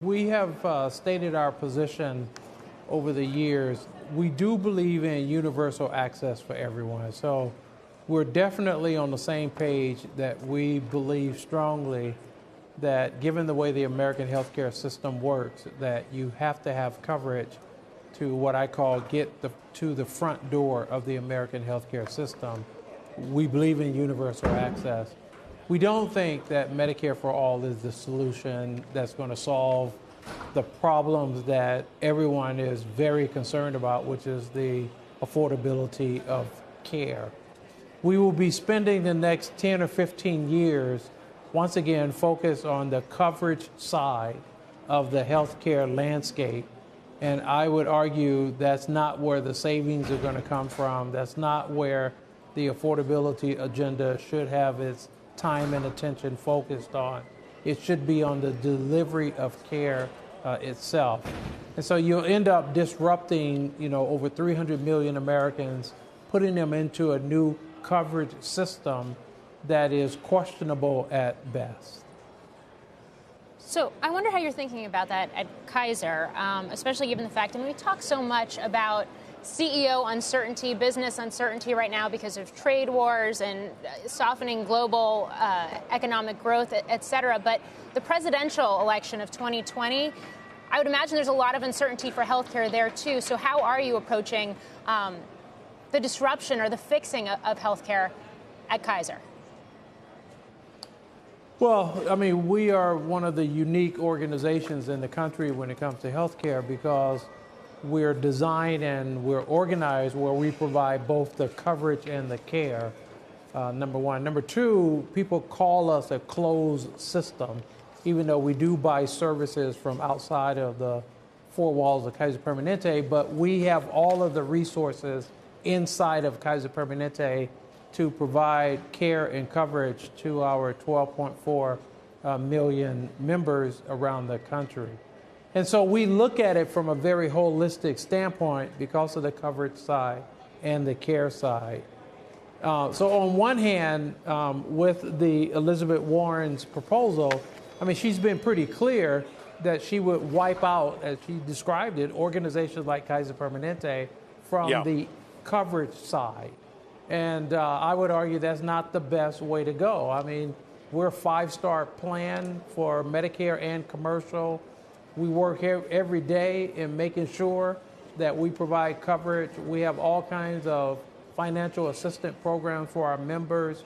We have stated our position over the years. We do believe in universal access for everyone. So we're definitely on the same page that we believe strongly that given the way the American healthcare system works, that you have to have coverage to what I call to the front door of the American healthcare system. We believe in universal access. We don't think that Medicare for all is the solution that's going to solve the problems that everyone is very concerned about, which is the affordability of care. We will be spending the next 10 or 15 years, once again, focused on the coverage side of the healthcare landscape. And I would argue that's not where the savings are going to come from. That's not where the affordability agenda should have its time and attention focused on. It should be on the delivery of care itself. And so you'll end up disrupting, over 300 million Americans, putting them into a new coverage system that is questionable at best. So I wonder how you're thinking about that at Kaiser, especially given the fact, we talk so much about CEO uncertainty, business uncertainty right now because of trade wars and softening global economic growth, et cetera. But the presidential election of 2020, I would imagine there's a lot of uncertainty for healthcare there, too. So how are you approaching the disruption or the fixing of healthcare at Kaiser? Well, we are one of the unique organizations in the country when it comes to healthcare because we're designed and we're organized where we provide both the coverage and the care, number one. Number two, people call us a closed system, even though we do buy services from outside of the four walls of Kaiser Permanente, but we have all of the resources inside of Kaiser Permanente to provide care and coverage to our 12.4 million members around the country. And so we look at it from a very holistic standpoint because of the coverage side and the care side. So on one hand, with the Elizabeth Warren's proposal, she's been pretty clear that she would wipe out, as she described it, organizations like Kaiser Permanente from the coverage side. And I would argue that's not the best way to go. We're a 5-star plan for Medicare and commercial. We work here every day in making sure that we provide coverage. We have all kinds of financial assistance programs for our members.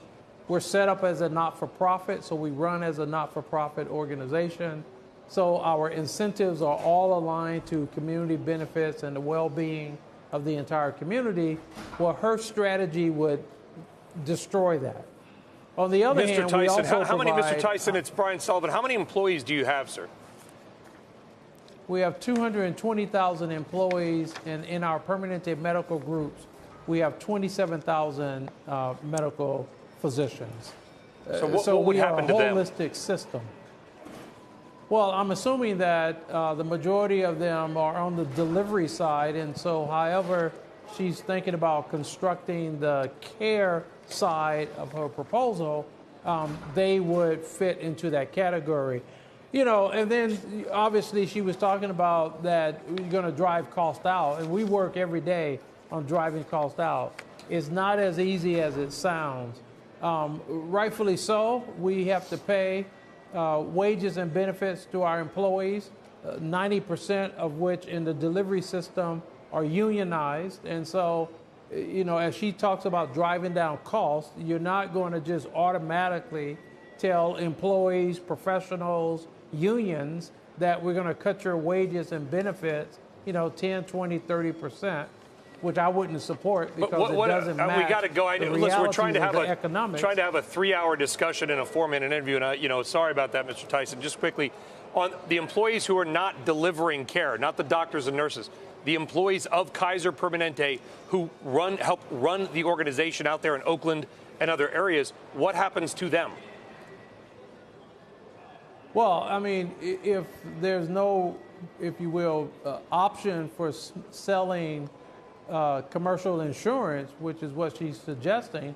We're set up as a not-for-profit, so we run as a not-for-profit organization. So our incentives are all aligned to community benefits and the well-being of the entire community. Well, her strategy would destroy that. On the other hand, Tyson, we also how many, Mr. Tyson, it's Brian Sullivan. How many employees do you have, sir? We have 220,000 employees, and in our Permanente medical groups, we have 27,000 medical physicians. So what would happen to them? We are a holistic system. Well, I'm assuming that the majority of them are on the delivery side, and so however she's thinking about constructing the care side of her proposal, they would fit into that category. And then obviously she was talking about that we're going to drive cost out, and we work every day on driving cost out. It's not as easy as it sounds. Rightfully so, we have to pay wages and benefits to our employees, 90% of which in the delivery system are unionized. And so, as she talks about driving down costs, you're not going to just automatically tell employees, professionals, unions that we're going to cut your wages and benefits, 10, 20, 30%, which I wouldn't support because it doesn't match. We got to go. Listen, we're trying to have a 3-hour discussion in a 4-minute interview, and sorry about that, Mr. Tyson. Just quickly, on the employees who are not delivering care, not the doctors and nurses, the employees of Kaiser Permanente who help run the organization out there in Oakland and other areas, what happens to them? Well, if there's no, if you will, option for selling commercial insurance, which is what she's suggesting,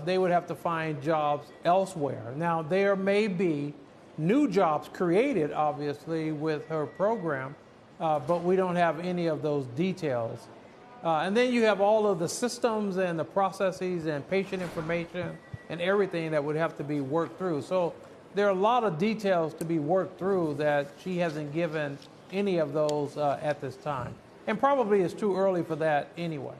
they would have to find jobs elsewhere. Now, there may be new jobs created, obviously, with her program, but we don't have any of those details. And then you have all of the systems and the processes and patient information and everything that would have to be worked through. So there are a lot of details to be worked through that she hasn't given any of those at this time. And probably it's too early for that anyway.